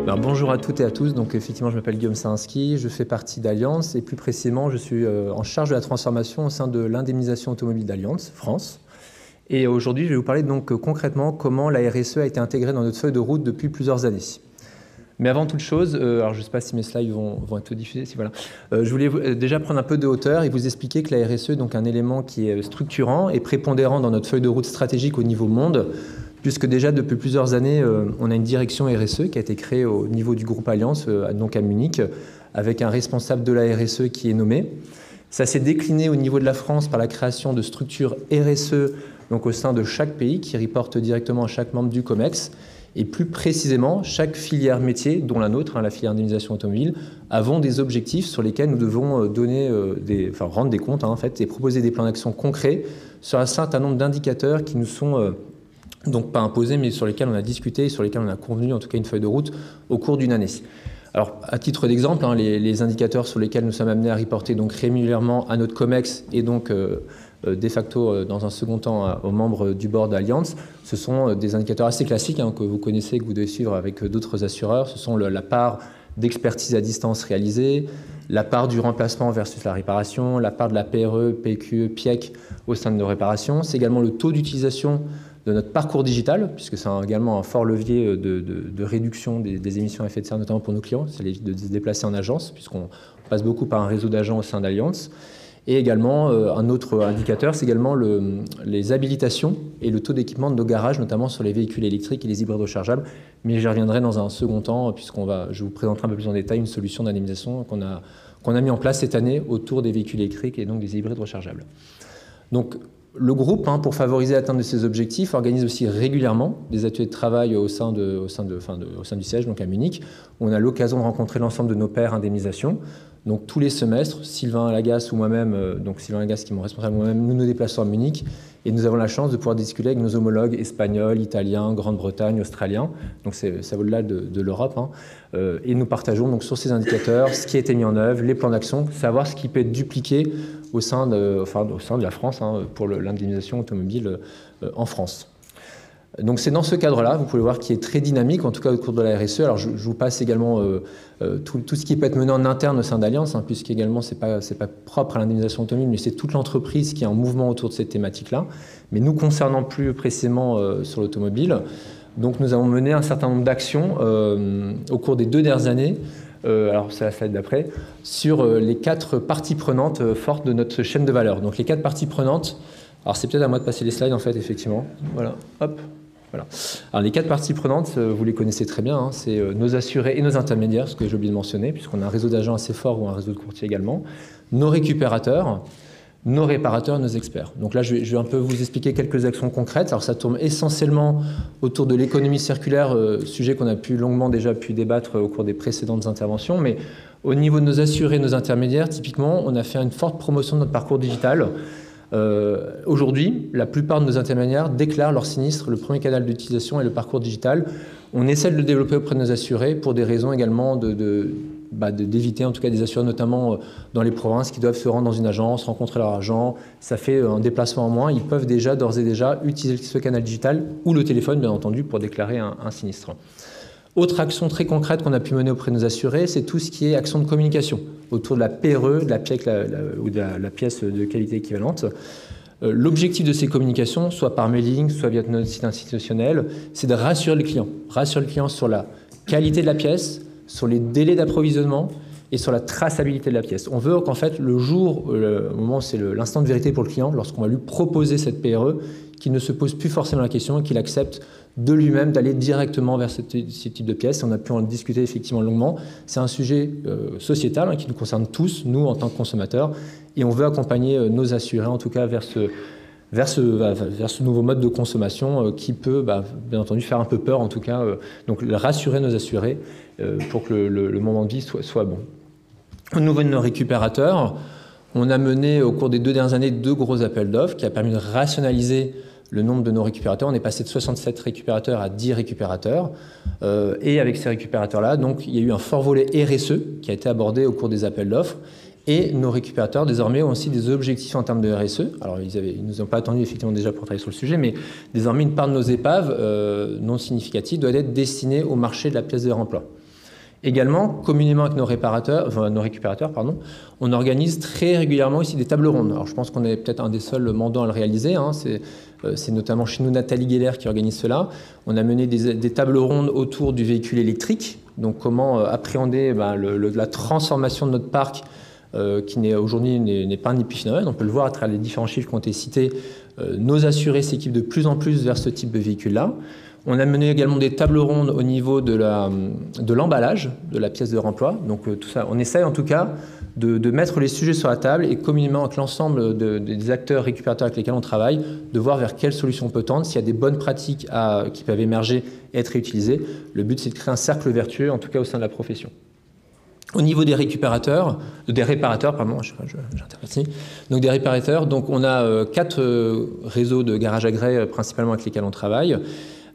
Alors, bonjour à toutes et à tous. Donc, effectivement, je m'appelle Guillaume Sarinski, je fais partie d'Allianz et plus précisément, je suis en charge de la transformation au sein de l'indemnisation automobile d'Allianz France. Et aujourd'hui, je vais vous parler donc concrètement comment la RSE a été intégrée dans notre feuille de route depuis plusieurs années. Mais avant toute chose, alors je ne sais pas si mes slides vont être diffusés, si voilà. Je voulais déjà prendre un peu de hauteur et vous expliquer que la RSE est donc un élément qui est structurant et prépondérant dans notre feuille de route stratégique au niveau monde, puisque déjà depuis plusieurs années, on a une direction RSE qui a été créée au niveau du groupe Allianz, donc à Munich, avec un responsable de la RSE qui est nommé. Ça s'est décliné au niveau de la France par la création de structures RSE, donc au sein de chaque pays, qui reportent directement à chaque membre du COMEX. Et plus précisément, chaque filière métier, dont la nôtre, la filière indemnisation automobile, avons des objectifs sur lesquels nous devons rendre des comptes en fait, et proposer des plans d'action concrets sur un certain nombre d'indicateurs qui nous sont donc pas imposés, mais sur lesquels on a discuté, sur lesquels on a convenu en tout cas une feuille de route au cours d'une année. Alors, à titre d'exemple, les indicateurs sur lesquels nous sommes amenés à reporter donc régulièrement à notre COMEX et donc de facto, dans un second temps, aux membres du board d'Allianz, ce sont des indicateurs assez classiques que vous connaissez, que vous devez suivre avec d'autres assureurs. Ce sont la part d'expertise à distance réalisée, la part du remplacement versus la réparation, la part de la PRE, PQE, PIEC au sein de nos réparations. C'est également le taux d'utilisation de notre parcours digital, puisque c'est également un fort levier de réduction des émissions à effet de serre, notamment pour nos clients. Ça évite de se déplacer en agence, puisqu'on passe beaucoup par un réseau d'agents au sein d'Allianz. Et également, un autre indicateur, c'est également les habilitations et le taux d'équipement de nos garages, notamment sur les véhicules électriques et les hybrides rechargeables. Mais j'y reviendrai dans un second temps, je vous présenterai un peu plus en détail une solution d'indemnisation qu'on a mis en place cette année autour des véhicules électriques et donc des hybrides rechargeables. Donc, le groupe, pour favoriser l'atteinte de ses objectifs, organise aussi régulièrement des ateliers de travail au sein du siège, donc à Munich, où on a l'occasion de rencontrer l'ensemble de nos pairs indemnisation. Donc tous les semestres, Sylvain Lagasse ou moi-même, donc Sylvain Lagasse qui est mon responsable, moi-même, nous nous déplaçons à Munich et nous avons la chance de pouvoir discuter avec nos homologues espagnols, italiens, Grande-Bretagne, australiens. Donc ça vaut au-delà de l'Europe. Et nous partageons donc sur ces indicateurs ce qui a été mis en œuvre, les plans d'action, savoir ce qui peut être dupliqué au sein de la France pour l'indemnisation automobile en France. Donc c'est dans ce cadre-là, vous pouvez voir, qui est très dynamique, en tout cas au cours de la RSE. Alors je vous passe également tout ce qui peut être mené en interne au sein d'Allianz, puisqu'également c'est pas propre à l'indemnisation automobile, mais c'est toute l'entreprise qui est en mouvement autour de cette thématique-là. Mais nous concernant plus précisément sur l'automobile, donc nous avons mené un certain nombre d'actions au cours des 2 dernières années, alors c'est la slide d'après, sur les 4 parties prenantes fortes de notre chaîne de valeur. Donc les 4 parties prenantes, alors c'est peut-être à moi de passer les slides en fait, effectivement. Voilà, hop. Voilà. Alors les 4 parties prenantes, vous les connaissez très bien, c'est nos assurés et nos intermédiaires, ce que j'ai oublié de mentionner, puisqu'on a un réseau d'agents assez fort ou un réseau de courtiers également, nos récupérateurs, nos réparateurs et nos experts. Donc là, je vais un peu vous expliquer quelques actions concrètes. Alors ça tourne essentiellement autour de l'économie circulaire, sujet qu'on a longuement déjà pu débattre au cours des précédentes interventions, mais au niveau de nos assurés et nos intermédiaires, typiquement, on a fait une forte promotion de notre parcours digital. Aujourd'hui, la plupart de nos intermédiaires déclarent leur sinistre, le premier canal d'utilisation est le parcours digital. On essaie de le développer auprès de nos assurés pour des raisons également d'éviter en tout cas des assurés, notamment dans les provinces, qui doivent se rendre dans une agence, rencontrer leur agent. Ça fait un déplacement en moins. Ils peuvent d'ores et déjà utiliser ce canal digital ou le téléphone, bien entendu, pour déclarer un sinistre. Autre action très concrète qu'on a pu mener auprès de nos assurés, c'est tout ce qui est action de communication autour de la PRE, de la PIEC ou de la pièce de qualité équivalente. L'objectif de ces communications, soit par mailing, soit via notre site institutionnel, c'est de rassurer le client. Rassurer le client sur la qualité de la pièce, sur les délais d'approvisionnement et sur la traçabilité de la pièce. On veut qu'en fait, le moment, c'est l'instant de vérité pour le client, lorsqu'on va lui proposer cette PRE, qu'il ne se pose plus forcément la question et qu'il accepte de lui-même d'aller directement vers ce type de pièces. On a pu en discuter effectivement longuement. C'est un sujet sociétal qui nous concerne tous, nous en tant que consommateurs, et on veut accompagner nos assurés en tout cas vers ce nouveau mode de consommation qui peut bien entendu faire un peu peur en tout cas. Donc rassurer nos assurés pour que le moment de vie soit bon. Au niveau de nos récupérateurs, on a mené au cours des 2 dernières années 2 gros appels d'offres qui a permis de rationaliser le nombre de nos récupérateurs. On est passé de 67 récupérateurs à 10 récupérateurs. Et avec ces récupérateurs-là, donc, il y a eu un fort volet RSE qui a été abordé au cours des appels d'offres. Et nos récupérateurs, désormais, ont aussi des objectifs en termes de RSE. Alors, ils nous ont pas attendu, effectivement, déjà pour travailler sur le sujet, mais désormais, une part de nos épaves non significative doit être destinée au marché de la pièce de réemploi. Également, communément avec nos récupérateurs, on organise très régulièrement ici des tables rondes. Alors, je pense qu'on est peut-être un des seuls mandants à le réaliser. Hein. C'est notamment chez nous Nathalie Geller qui organise cela. On a mené des tables rondes autour du véhicule électrique. Donc, comment appréhender la transformation de notre parc qui aujourd'hui n'est pas un épiphénomène. On peut le voir à travers les différents chiffres qui ont été cités. Nos assurés s'équipent de plus en plus vers ce type de véhicule-là. On a mené également des tables rondes au niveau de l'emballage de la pièce de réemploi. Donc tout ça, on essaye en tout cas de mettre les sujets sur la table et communément avec l'ensemble des acteurs récupérateurs avec lesquels on travaille, de voir vers quelles solutions on peut tendre, s'il y a des bonnes pratiques qui peuvent émerger et être réutilisées. Le but, c'est de créer un cercle vertueux, en tout cas au sein de la profession. Au niveau des réparateurs, donc des réparateurs, donc on a 4 réseaux de garages à grès principalement avec lesquels on travaille.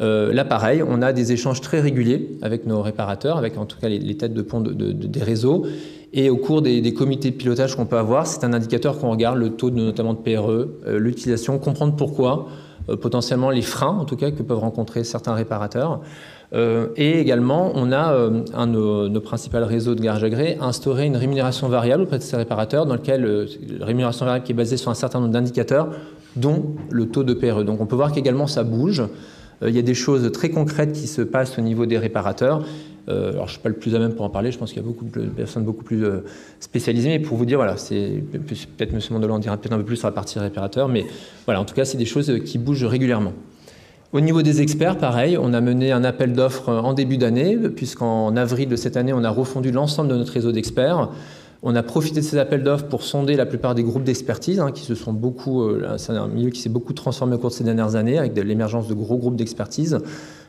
Là, pareil, on a des échanges très réguliers avec nos réparateurs, avec en tout cas les têtes de pont des réseaux. Et au cours des comités de pilotage qu'on peut avoir, c'est un indicateur qu'on regarde, le taux notamment de PRE, l'utilisation, comprendre pourquoi, potentiellement les freins en tout cas que peuvent rencontrer certains réparateurs. Et également, on a nos principaux réseaux de garages à grès instauré une rémunération variable auprès de ces réparateurs, dans lequel la rémunération variable qui est basée sur un certain nombre d'indicateurs, dont le taux de PRE. Donc on peut voir qu'également ça bouge. Il y a des choses très concrètes qui se passent au niveau des réparateurs. Alors, je ne suis pas le plus à même pour en parler, je pense qu'il y a beaucoup de personnes beaucoup plus spécialisées, mais pour vous dire, voilà, peut-être M. Mondelot en dira peut-être un peu plus sur la partie réparateur, mais voilà, en tout cas, c'est des choses qui bougent régulièrement. Au niveau des experts, pareil, on a mené un appel d'offres en début d'année, puisqu'en avril de cette année, on a refondu l'ensemble de notre réseau d'experts. On a profité de ces appels d'offres pour sonder la plupart des groupes d'expertise, qui se sont beaucoup, c'est un milieu qui s'est beaucoup transformé au cours de ces dernières années, avec l'émergence de gros groupes d'expertise.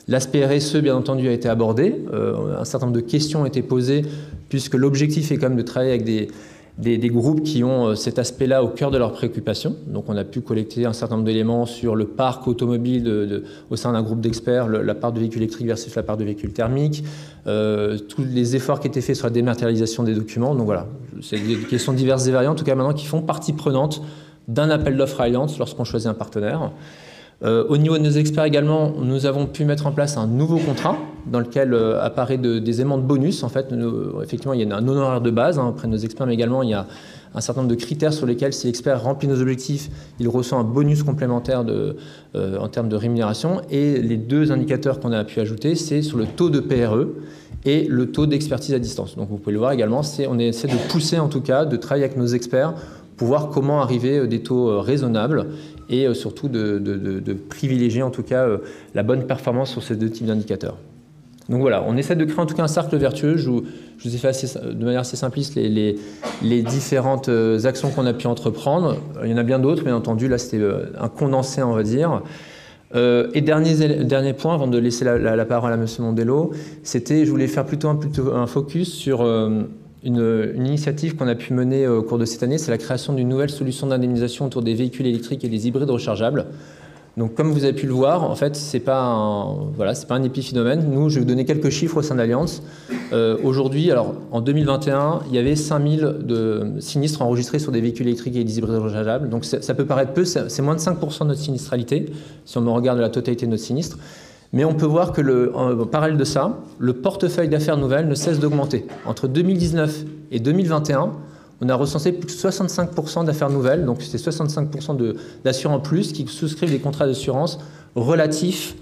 L'aspect RSE, bien entendu, a été abordé. Un certain nombre de questions ont été posées, puisque l'objectif est quand même de travailler avec des groupes qui ont cet aspect-là au cœur de leurs préoccupations. Donc on a pu collecter un certain nombre d'éléments sur le parc automobile au sein d'un groupe d'experts, la part de véhicules électriques versus la part de véhicules thermiques, tous les efforts qui étaient faits sur la dématérialisation des documents. Donc voilà, c'est des questions diverses et variées, en tout cas maintenant, qui font partie prenante d'un appel d'offres Allianz lorsqu'on choisit un partenaire. Au niveau de nos experts également, nous avons pu mettre en place un nouveau contrat dans lequel apparaît des éléments de bonus. En fait, effectivement, il y a un honoraire de base auprès de nos experts, mais également il y a un certain nombre de critères sur lesquels, si l'expert remplit nos objectifs, il reçoit un bonus complémentaire en termes de rémunération. Et les 2 indicateurs qu'on a pu ajouter, c'est sur le taux de PRE et le taux d'expertise à distance. Donc vous pouvez le voir également, on essaie de pousser en tout cas, de travailler avec nos experts pour voir comment arriver à des taux raisonnables et surtout de privilégier en tout cas la bonne performance sur ces 2 types d'indicateurs. Donc voilà, on essaie de créer en tout cas un cercle vertueux. Je vous ai fait de manière assez simpliste les différentes actions qu'on a pu entreprendre. Il y en a bien d'autres, bien entendu. Là, c'était un condensé, on va dire. Et dernier point, avant de laisser la parole à M. Mondelot, je voulais faire plutôt un focus sur une initiative qu'on a pu mener au cours de cette année, c'est la création d'une nouvelle solution d'indemnisation autour des véhicules électriques et des hybrides rechargeables. Donc, comme vous avez pu le voir, en fait, c'est pas un épiphénomène. Nous, je vais vous donner quelques chiffres au sein d'Allianz. Aujourd'hui, alors en 2021, il y avait 5000 de sinistres enregistrés sur des véhicules électriques et des hybrides rechargeables. Donc, ça peut paraître peu, c'est moins de 5% de notre sinistralité, si on regarde la totalité de notre sinistre. Mais on peut voir que, en parallèle de ça, le portefeuille d'affaires nouvelles ne cesse d'augmenter. Entre 2019 et 2021, on a recensé plus de 65% d'affaires nouvelles, donc c'est 65% d'assurants en plus qui souscrivent des contrats d'assurance relatifs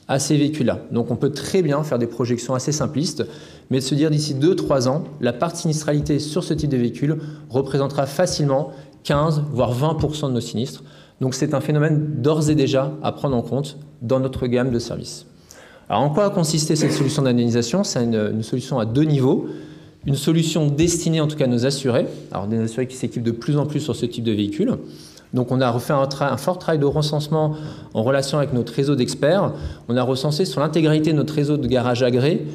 à ces véhicules-là. Donc on peut très bien faire des projections assez simplistes, mais de se dire d'ici 2-3 ans, la part de sinistralité sur ce type de véhicule représentera facilement 15 voire 20% de nos sinistres. Donc c'est un phénomène d'ores et déjà à prendre en compte dans notre gamme de services. Alors en quoi a consisté cette solution d'indemnisation? C'est une solution à 2 niveaux. Une solution destinée en tout cas à nos assurés, alors des assurés qui s'équipent de plus en plus sur ce type de véhicule. Donc on a refait un fort travail de recensement en relation avec notre réseau d'experts. On a recensé sur l'intégralité de notre réseau de garages agréés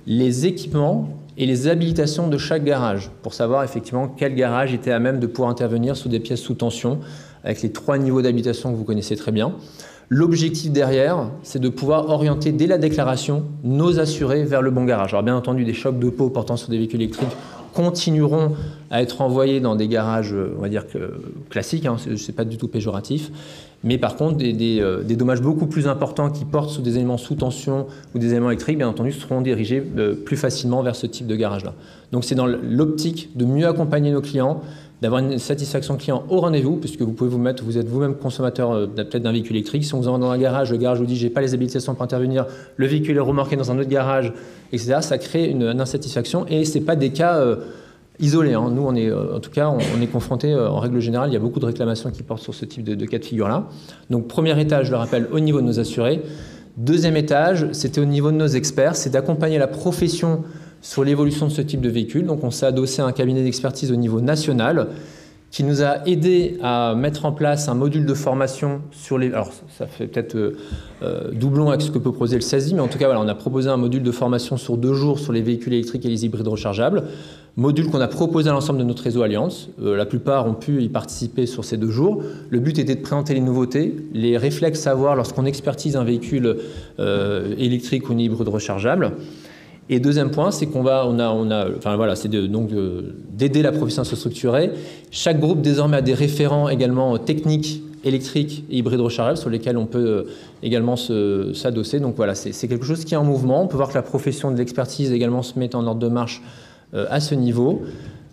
les équipements et les habilitations de chaque garage pour savoir effectivement quel garage était à même de pouvoir intervenir sous des pièces sous tension avec les 3 niveaux d'habitation que vous connaissez très bien. L'objectif derrière, c'est de pouvoir orienter dès la déclaration nos assurés vers le bon garage. Alors bien entendu, des chocs de peau portant sur des véhicules électriques, continueront à être envoyés dans des garages, on va dire classiques, hein, c'est pas du tout péjoratif, mais par contre des dommages beaucoup plus importants qui portent sur des éléments sous tension ou des éléments électriques, bien entendu, seront dirigés plus facilement vers ce type de garage-là. Donc c'est dans l'optique de mieux accompagner nos clients, d'avoir une satisfaction client au rendez-vous, puisque vous pouvez vous êtes vous-même consommateur peut-être d'un véhicule électrique. Si on vous envoie dans un garage, le garage vous dit j'ai pas les habilitations pour intervenir, le véhicule est remorqué dans un autre garage, etc. Ça crée une insatisfaction et c'est pas des cas isolés. Hein. Nous, en tout cas, on est confronté en règle générale, il y a beaucoup de réclamations qui portent sur ce type de cas de figure-là. Donc premier étage, je le rappelle, au niveau de nos assurés. Deuxième étage, c'était au niveau de nos experts, c'est d'accompagner la profession sur l'évolution de ce type de véhicule. Donc on s'est adossé à un cabinet d'expertise au niveau national qui nous a aidé à mettre en place un module de formation sur les... Alors ça fait peut-être doublon avec ce que peut proposer le CESI, mais en tout cas voilà, on a proposé un module de formation sur 2 jours sur les véhicules électriques et les hybrides rechargeables. Module qu'on a proposé à l'ensemble de notre réseau Allianz. La plupart ont pu y participer sur ces 2 jours. Le but était de présenter les nouveautés, les réflexes à avoir lorsqu'on expertise un véhicule électrique ou un hybride rechargeable. Et deuxième point, c'est c'est d'aider la profession à se structurer. Chaque groupe désormais a des référents également techniques, électriques et hybrides rechargeables sur lesquels on peut également s'adosser. Donc voilà, c'est quelque chose qui est en mouvement. On peut voir que la profession de l'expertise également se met en ordre de marche à ce niveau.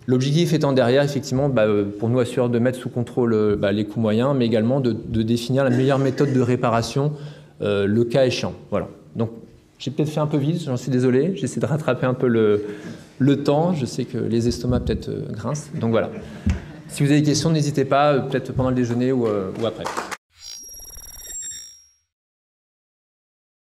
L'objectif étant derrière, effectivement, pour nous assureurs, de mettre sous contrôle les coûts moyens, mais également de définir la meilleure méthode de réparation, le cas échéant. Voilà. Donc, j'ai peut-être fait un peu vite, j'en suis désolé. J'essaie de rattraper un peu le temps. Je sais que les estomacs peut-être grincent. Donc voilà. Si vous avez des questions, n'hésitez pas, peut-être pendant le déjeuner ou après.